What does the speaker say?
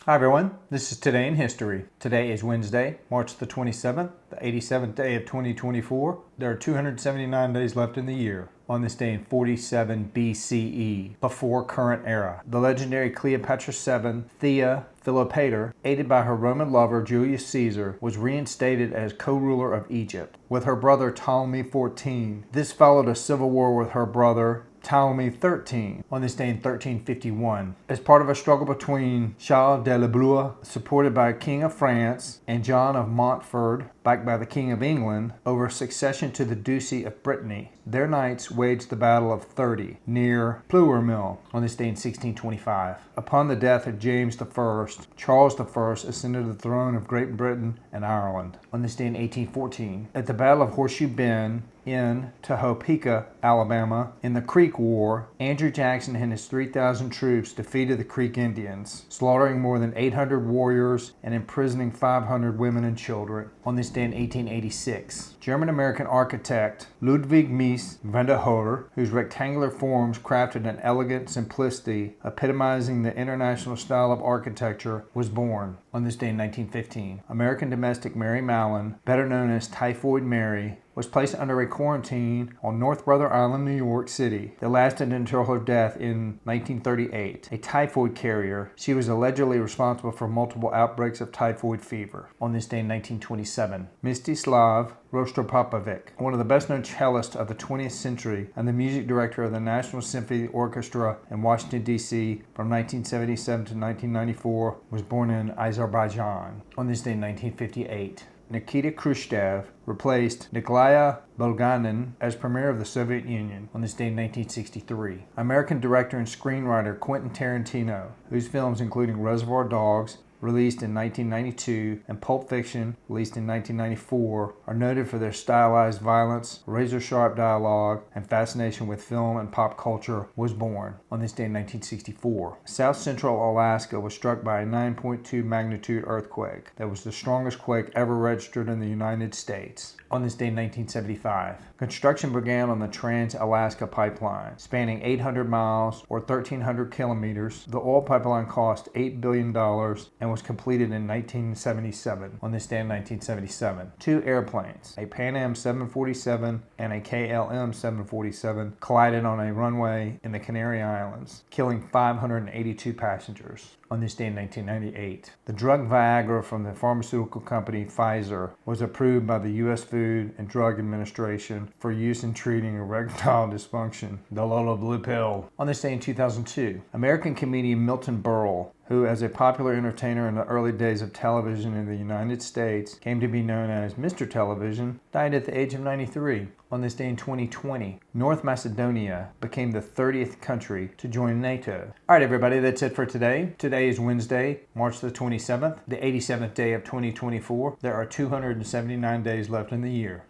Hi everyone, this is Today in History. Today is Wednesday, March the 27th, the 87th day of 2024. There are 279 days left in the year. On this day in 47 BCE, before current era, the legendary Cleopatra VII, Thea Philopator, aided by her Roman lover Julius Caesar, was reinstated as co-ruler of Egypt with her brother Ptolemy XIV. This followed a civil war with her brother Ptolemy XIII on this day in 1351. As part of a struggle between Charles de Blois, supported by King of France, and John of Montfort, backed by the King of England, over succession to the Duchy of Brittany, their knights waged the Battle of 30 near Plouermel on this day in 1625. Upon the death of James I, Charles I ascended the throne of Great Britain and Ireland on this day in 1814. At the Battle of Horseshoe Bend in Topeka, Alabama, in the Creek War, Andrew Jackson and his 3,000 troops defeated the Creek Indians, slaughtering more than 800 warriors and imprisoning 500 women and children. On this day in 1886, German-American architect Ludwig Mies van der Rohe, whose rectangular forms crafted an elegant simplicity epitomizing the international style of architecture, was born. On this day in 1915, American domestic Mary Mallon, better known as Typhoid Mary, was placed under a quarantine on North Brother Island, New York City, that lasted until her death in 1938. A typhoid carrier, she was allegedly responsible for multiple outbreaks of typhoid fever. On this day in 1927, Mstislav Rostropovich, one of the best-known cellists of the 20th century and the music director of the National Symphony Orchestra in Washington, D.C. from 1977 to 1994, was born in Azerbaijan. On this day in 1958, Nikita Khrushchev replaced Nikolai Bulganin as premier of the Soviet Union on this day in 1963. American director and screenwriter Quinton Tarantino, whose films including Reservoir Dogs, released in 1992, and Pulp Fiction, released in 1994, are noted for their stylized violence, razor-sharp dialogue, and fascination with film and pop culture, was born on this day in 1964. South Central Alaska was struck by a 9.2 magnitude earthquake that was the strongest quake ever registered in the United States. On this day in 1975, construction began on the Trans-Alaska Pipeline, spanning 800 miles or 1,300 kilometers. The oil pipeline cost $8 billion and was completed in 1977. On this day in 1977, two airplanes, a Pan Am 747 and a KLM 747, collided on a runway in the Canary Islands, killing 582 passengers. On this day in 1998, the drug Viagra from the pharmaceutical company Pfizer was approved by the U.S. Food and Drug Administration for use in treating erectile dysfunction, the Lola Blue Pill. On this day in 2002, American comedian Milton Berle, who as a popular entertainer in the early days of television in the United States came to be known as Mr. Television, died at the age of 93. On this day in 2020, North Macedonia became the 30th country to join NATO. All right, everybody, that's it for today. Today is Wednesday, March the 27th, the 87th day of 2024. There are 279 days left in the year.